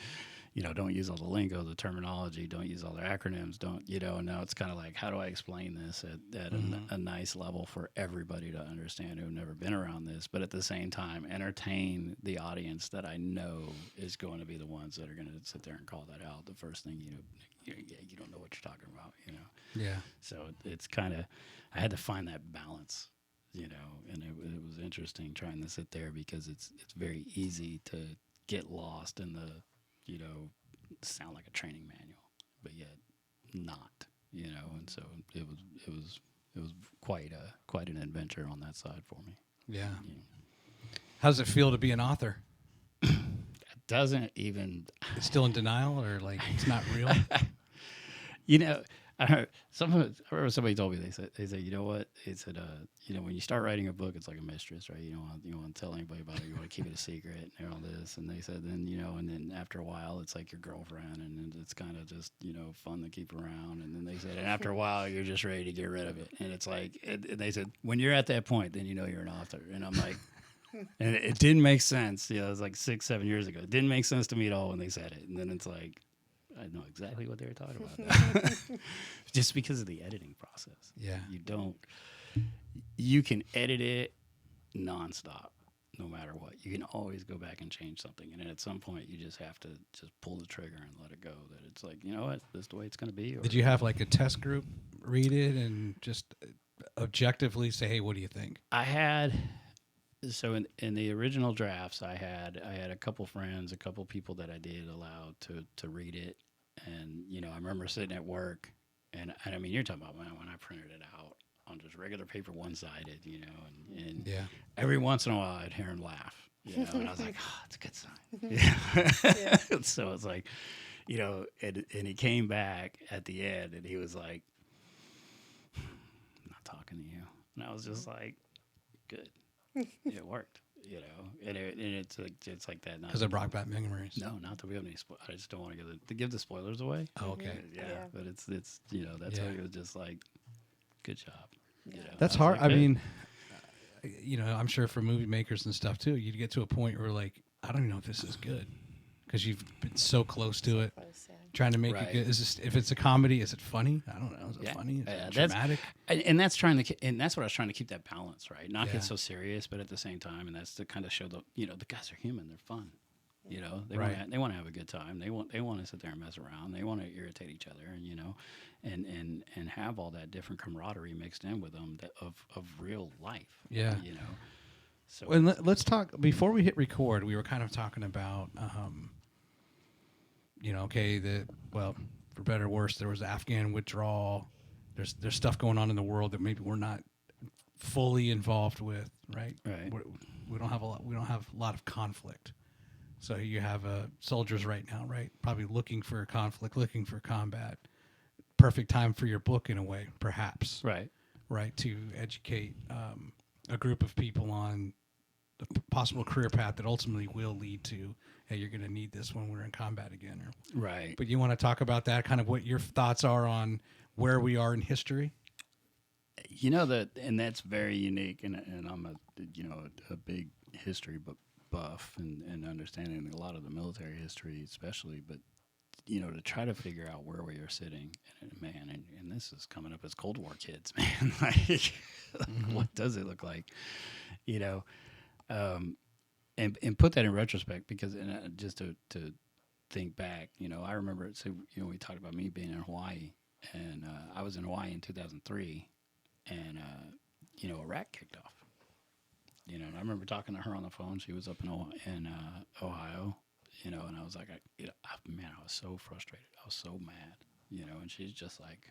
use all the lingo, the terminology, don't use all their acronyms, don't, and now it's kind of like, how do I explain this at a nice level for everybody to understand who've never been around this, but at the same time entertain the audience that I know is going to be the ones that are going to sit there and call that out the first thing, you don't know what you're talking about, Yeah. So it's kind of, I had to find that balance, and it was interesting trying to sit there, because it's very easy to get lost in the, sound like a training manual, but yet not, and so it was quite an adventure on that side for me. Yeah. How does it feel to be an author? It doesn't even. It's still in denial, or like it's not real? I remember somebody told me, they said, you know what? They said, when you start writing a book, it's like a mistress, right? You don't want to tell anybody about it. You want to keep it a secret and all this. And they said, then, and then after a while, it's like your girlfriend, and it's kind of just, fun to keep around. And then they said, and after a while, you're just ready to get rid of it. And it's like, and they said, when you're at that point, then you're an author. And I'm like, and it didn't make sense. It was like 6-7 years ago. It didn't make sense to me at all when they said it. And then it's like, I know exactly what they were talking about. Just because of the editing process. Yeah. You can edit it nonstop, no matter what. You can always go back and change something. And then at some point, you just have to just pull the trigger and let it go. That it's like, you know what, this is the way it's going to be. Or, Did you have like a test group read it and just objectively say, hey, what do you think? I had... So in the original drafts, I had a couple friends, a couple people that I did allow to read it. And, I remember sitting at work, and I mean, you're talking about when I printed it out on just regular paper, one-sided, and Yeah. every once in a while I'd hear him laugh, and I was like, oh, it's a good sign. Yeah. So it's like, and he came back at the end, and he was like, I'm not talking to you. And I was just like, good. It worked, and it's like that. Because it brought back memories. No, not that we have any. I just don't want to give the spoilers away. Oh, okay. Yeah, but it's that's how it was just like, good job. That's I was hard. like, I mean, I'm sure for movie makers and stuff too, you'd get to a point where like, I don't even know if this is good, because you've been so close to it, trying to make Right. it good. Is this, if it's a comedy, is it funny? I don't know. Is it funny? Is it dramatic? and that's what I was trying to keep that balance, right? Not Yeah. get so serious, but at the same time, and that's to kind of show the guys are human. They're fun. They Right. want to have a good time. They want to sit there and mess around. They want to irritate each other, and have all that different camaraderie mixed in with them of real life. Yeah. So Well, let's talk, before we hit record, we were kind of talking about, for better or worse, there was Afghan withdrawal. There's stuff going on in the world that maybe we're not fully involved with, right? Right. We don't have a lot of conflict. So you have soldiers right now, right? Probably looking for conflict, looking for combat. Perfect time for your book in a way, perhaps. right. Right, to educate a group of people on the possible career path that ultimately will lead to, hey, you're going to need this when we're in combat again. Right. But you want to talk about that, kind of what your thoughts are on where we are in history? And that's very unique, and I'm a big history buff and understanding a lot of the military history, especially, but to try to figure out where we are sitting, and this is coming up as Cold War kids, man. Like, what does it look like? And put that in retrospect, because just to think back, I remember. So we talked about me being in Hawaii, and I was in Hawaii in 2003, and Iraq kicked off. And I remember talking to her on the phone. She was up in Ohio. And I was like, I was so frustrated. I was so mad, and she's just like,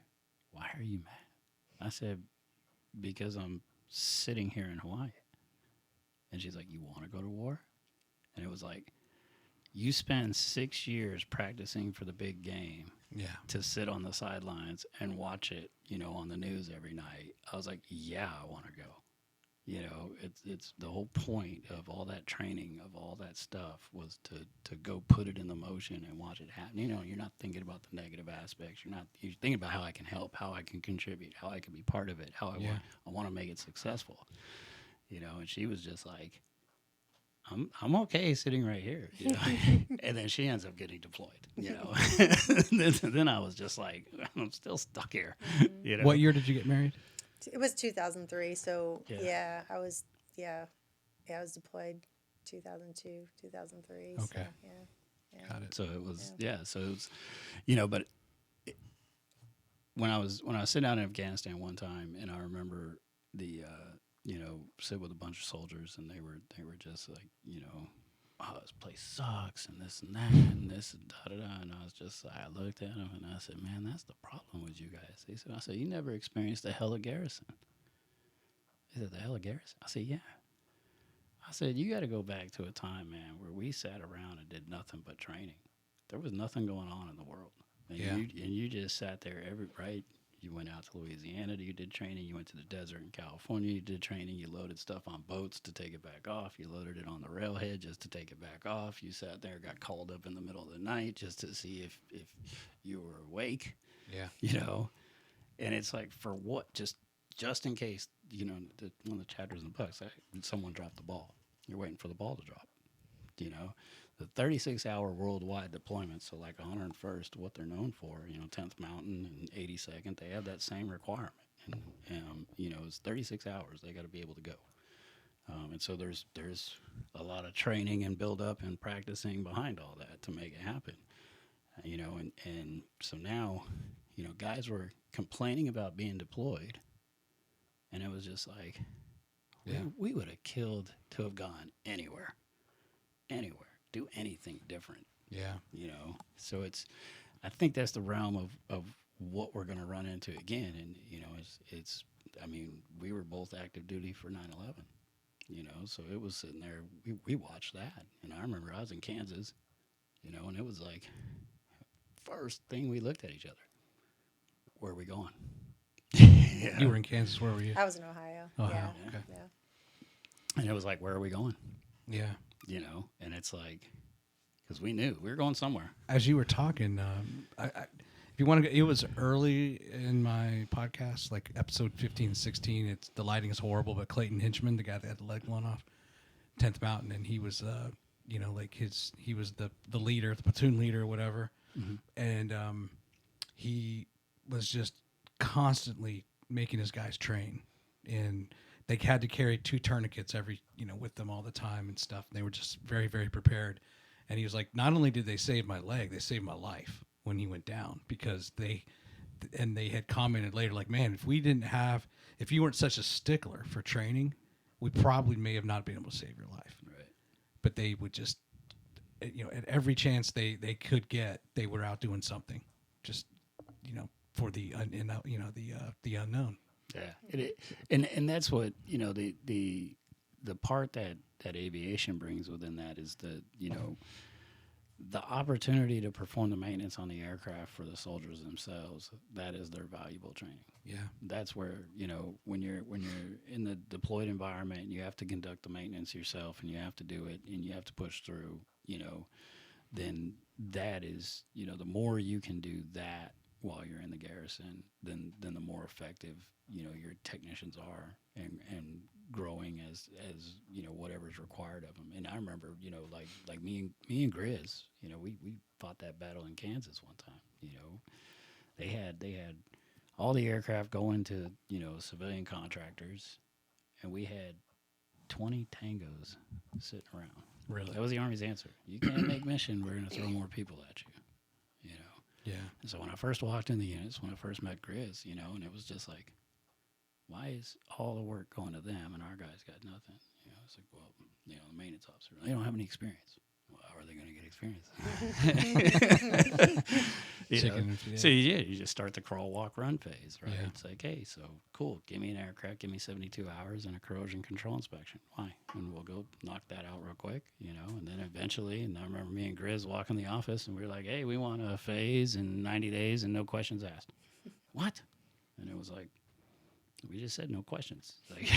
why are you mad? I said, because I'm sitting here in Hawaii. And she's like, you want to go to war? And it was like, you spend 6 years practicing for the big game to sit on the sidelines and watch it, on the news every night. I was like, yeah, I want to go. You know, it's the whole point of all that training, of all that stuff, was to go put it in the motion and watch it happen. You know, you're not thinking about the negative aspects. You're thinking about how I can help, how I can contribute, how I can be part of it, how I want to make it successful. You know, and she was just like, I'm okay sitting right here, you know. And then she ends up getting deployed, you know. then I was just like, I'm still stuck here, you know. What year did you get married? It was 2003, so Yeah. I was deployed 2002, 2003. Okay. So, yeah. Got it. So it was, so it was, you know, but when I was sitting out in Afghanistan one time, and I remember you know, sit with a bunch of soldiers, and they were just like, you know, oh, this place sucks, and this and that, and this and da-da-da, and I was just, I looked at them, and I said, man, that's the problem with you guys. They said, I said, you never experienced the hell of Garrison. They said, the hell of Garrison? I said, yeah. I said, you got to go back to a time, man, where we sat around and did nothing but training. There was nothing going on in the world. And you just sat there right? You went out to Louisiana, you did training. You went to the desert in California, you did training. You loaded stuff on boats to take it back off. You loaded it on the railhead just to take it back off. You sat there, got called up in the middle of the night just to see if you were awake. Yeah. You know, and it's like, for what? Just in case, you know, one of the chapters in the books, someone dropped the ball. You're waiting for the ball to drop. You know, the 36-hour worldwide deployment, so like 101st, what they're known for, you know, 10th Mountain and 82nd, they have that same requirement. And you know, it's 36 hours. They got to be able to go. And so there's a lot of training and build up and practicing behind all that to make it happen. You know, and so now, you know, guys were complaining about being deployed, and it was just like, we would have killed to have gone anywhere, do anything different. Yeah. You know, so I think that's the realm of what we're going to run into again. And, you know, I mean, we were both active duty for 9/11, you know, so it was sitting there, we watched that. And I remember I was in Kansas, you know, and it was like, first thing we looked at each other, where are we going? Yeah. You were in Kansas. Where were you? I was in Ohio. Ohio. Yeah. Okay. Yeah. And it was like, where are we going? Yeah. You know, and it's like, because we knew we were going somewhere. As you were talking, if you want to, it was early in my podcast, like episode 15, 16. It's the lighting is horrible, but Clayton Hinchman, the guy that had the leg blown off, 10th Mountain, and he was, you know, like he was the leader, the platoon leader, or whatever, and he was just constantly making his guys train, and they had to carry 2 tourniquets with them all the time and stuff. And they were just very, very prepared. And he was like, not only did they save my leg, they saved my life when he went down, because they had commented later, like, man, if you weren't such a stickler for training, we probably may have not been able to save your life. Right. But they would just, you know, at every chance they could get, they were out doing something, just, you know, for the unknown. Yeah, and that's what, you know, the part that aviation brings within that is the opportunity to perform the maintenance on the aircraft for the soldiers themselves. That is their valuable training. Yeah, that's where, you know, when you're in the deployed environment, you have to conduct the maintenance yourself, and you have to do it, and you have to push through. You know, then that is, you know, the more you can do that while you're in the garrison, then the more effective, you know, your technicians are, and growing as you know, whatever's required of them. And I remember, you know, like me and Griz, you know, we fought that battle in Kansas one time. You know, they had all the aircraft going to, you know, civilian contractors, and we had 20 Tangos sitting around. really. That was the Army's answer. You can't make mission, we're going to throw more people at you. You know. Yeah. And so when I first walked in the units, when I first met Griz, you know, and it was just like, why is all the work going to them and our guys got nothing? You know, it's like, well, you know, the maintenance officer, they don't have any experience. Well, how are they going to get experience? You know? So you just start the crawl, walk, run phase, right? Yeah. It's like, hey, so cool, give me an aircraft, give me 72 hours and a corrosion control inspection. Why? And we'll go knock that out real quick, you know, and then eventually, and I remember me and Griz walking the office, and we were like, hey, we want a phase in 90 days and no questions asked. What? And it was like, We just said no questions. Like,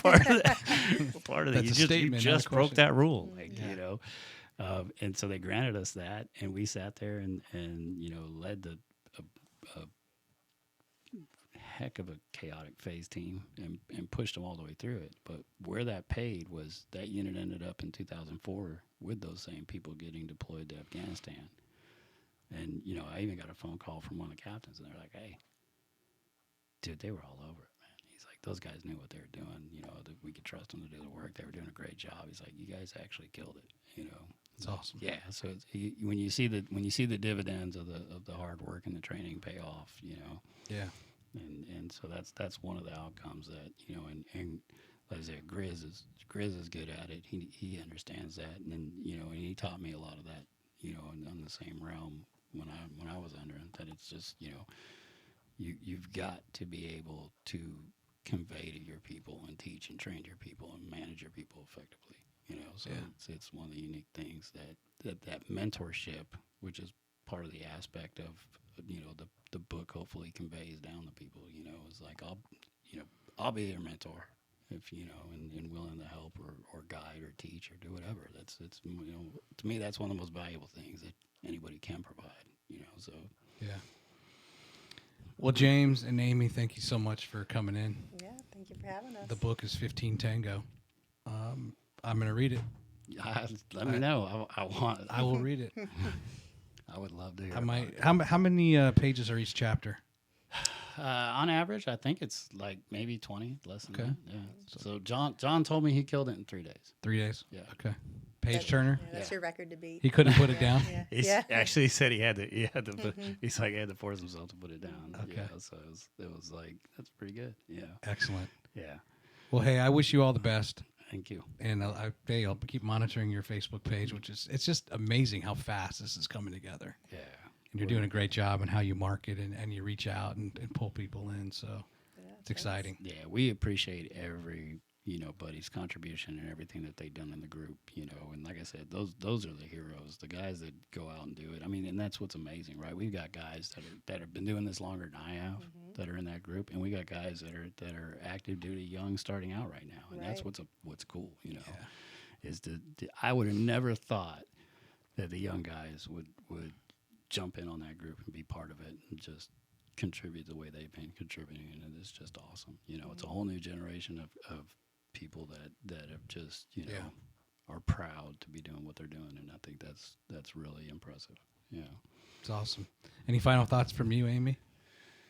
part of that. That's a You statement, not a just broke question. that rule. Like, you know. And so they granted us that, and we sat there and led a heck of a chaotic phase team and pushed them all the way through it. But where that paid was that unit ended up in 2004 with those same people getting deployed to Afghanistan. And, I even got a phone call from one of the captains, and they're like, hey, dude, they were all over it, man. He's like, those guys knew what they were doing, that we could trust them to do the work. They were doing a great job. He's like, you guys actually killed it, It's awesome. Yeah, so when you see the dividends of the hard work and the training pay off, Yeah. and so that's one of the outcomes that and like I said, Griz is good at it. He understands that, and and he taught me a lot of that, in the same realm when I was under him. That it's just you've got to be able to convey to your people and teach and train your people and manage your people effectively. So Yeah. it's one of the unique things that mentorship, which is part of the aspect of the book hopefully conveys down to people. It's like I'll be your mentor if and willing to help or guide or teach or do whatever. It's to me that's one of the most valuable things that anybody can provide. So Yeah. Well, James and Amy, thank you so much for coming in. Yeah, thank you for having us. The book is 15 Tango. I'm going to read it. let me know. I will read it. I would love to hear. I about might. it. How many pages are each chapter? On average, I think it's like maybe 20, less than Okay. that. Yeah. So John told me he killed it in 3 days. 3 days? Yeah. Okay. Page That- turner? Yeah, that's Yeah. your record to beat. He couldn't put it down? Yeah. He's yeah. actually said he had to put, he's like, he had to force himself to put it down. Okay. Yeah, so it was like, that's pretty good. Yeah. Excellent. Yeah. Well, hey, I wish you all the best. Thank you. And I'll keep monitoring your Facebook page, it's just amazing how fast this is coming together. Yeah. And you're doing a great job in how you market and you reach out and pull people in. So Yeah, it's exciting. Yeah. We appreciate every, buddy's contribution and everything that they've done in the group, and like I said, those are the heroes, the guys that go out and do it. I mean, and that's what's amazing, right? We've got guys that have been doing this longer than I have that are in that group, and we got guys that are active duty young starting out right now, and that's Right. what's cool, is I would have never thought that the young guys would jump in on that group and be part of it and just contribute the way they've been contributing, and it's just awesome. It's a whole new generation of people that have just are proud to be doing what they're doing, and I think that's really impressive. Yeah. It's awesome. Any final thoughts from you, Amy?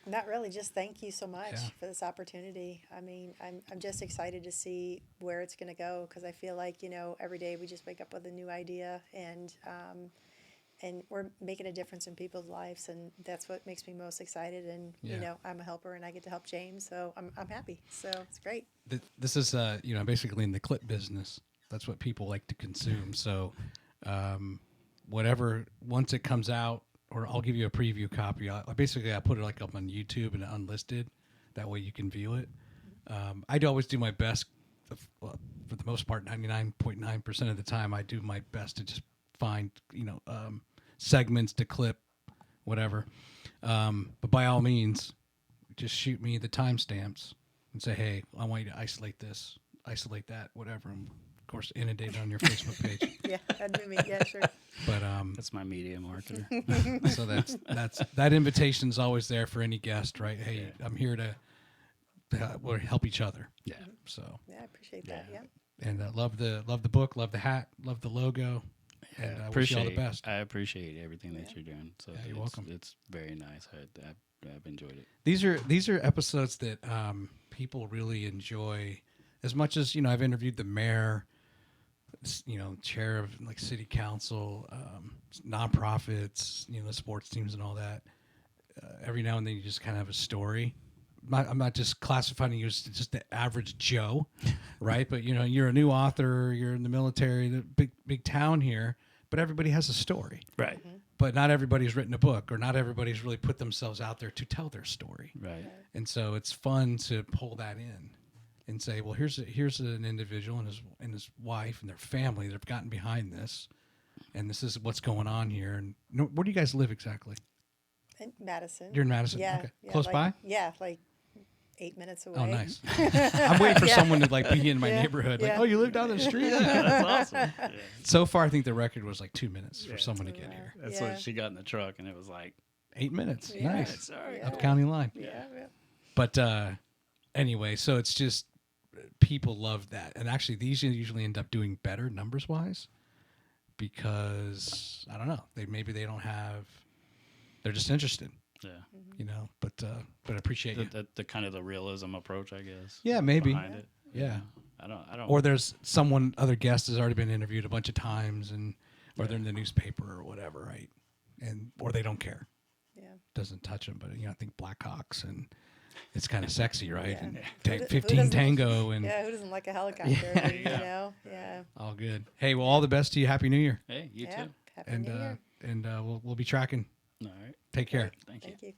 Not really. Just thank you so much Yeah. for this opportunity. I mean, I'm just excited to see where it's going to go because I feel like every day we just wake up with a new idea and we're making a difference in people's lives, and that's what makes me most excited. And Yeah. I'm a helper, and I get to help James, so I'm happy. So it's great. This is basically in the clip business. That's what people like to consume. So whatever, once it comes out, or I'll give you a preview copy. I put it like up on YouTube and unlisted. That way you can view it. I'd always do my best. For the most part, 99.9% of the time, I do my best to just find segments to clip, whatever. But by all means, just shoot me the timestamps and say, hey, I want you to isolate this, isolate that, whatever. And of course, inundate it on your Facebook page. Yeah, that'd be me. Yeah, sure. But That's my media marketer. so that invitation's always there for any guest, right? Hey, I'm here to we'll help each other. Yeah. So Yeah, I appreciate that. Yeah. and love the book, love the hat, love the logo, and I wish you all the best. I appreciate everything that you're doing. So Yeah, you're welcome. It's very nice. I've enjoyed it. These are episodes that people really enjoy as much as I've interviewed the mayor, chair of like city council, nonprofits, the sports teams and all that. Every now and then you just kind of have a story. I'm not just classifying you as just the average Joe, right? But you're a new author, you're in the military, the big town here, but everybody has a story. Right. But not everybody's written a book, or not everybody's really put themselves out there to tell their story. Right. And so it's fun to pull that in and say, well, here's an individual and his wife and their family that have gotten behind this, and this is what's going on here. And where do you guys live exactly? In Madison. You're in Madison. Yeah. Okay. Yeah, Close by? Yeah, like 8 minutes away. Oh, nice. I'm waiting for Yeah. someone to like be in my Yeah. neighborhood. Like, Yeah. oh, you live down the street? That's awesome. Yeah. So far, I think the record was like 2 minutes for Yeah. someone to Oh, get wow. here. That's Yeah. what she got in the truck, and it was like, 8 minutes. Yeah. Nice. sorry. Yeah. Up county line. Yeah. But anyway, so it's just people love that. And actually, these usually end up doing better numbers wise because, I don't know, they don't have, they're just interested, Yeah. you know, but I appreciate you. The kind of the realism approach, I guess. Yeah, maybe. Behind it. Yeah. I don't. Or there's other guest has already been interviewed a bunch of times or they're in the newspaper or whatever, right? Or they don't care. Yeah. Doesn't touch them, but I think Blackhawks and it's kind of sexy, right? Yeah. And Who 15 doesn't- Tango and Yeah, who doesn't like a helicopter? You know? Yeah. all good. Hey, well, all the best to you. Happy New Year. Hey, you Yeah. too. Happy And New Year. we'll be tracking. All right. Take care. Thank you. Thank you.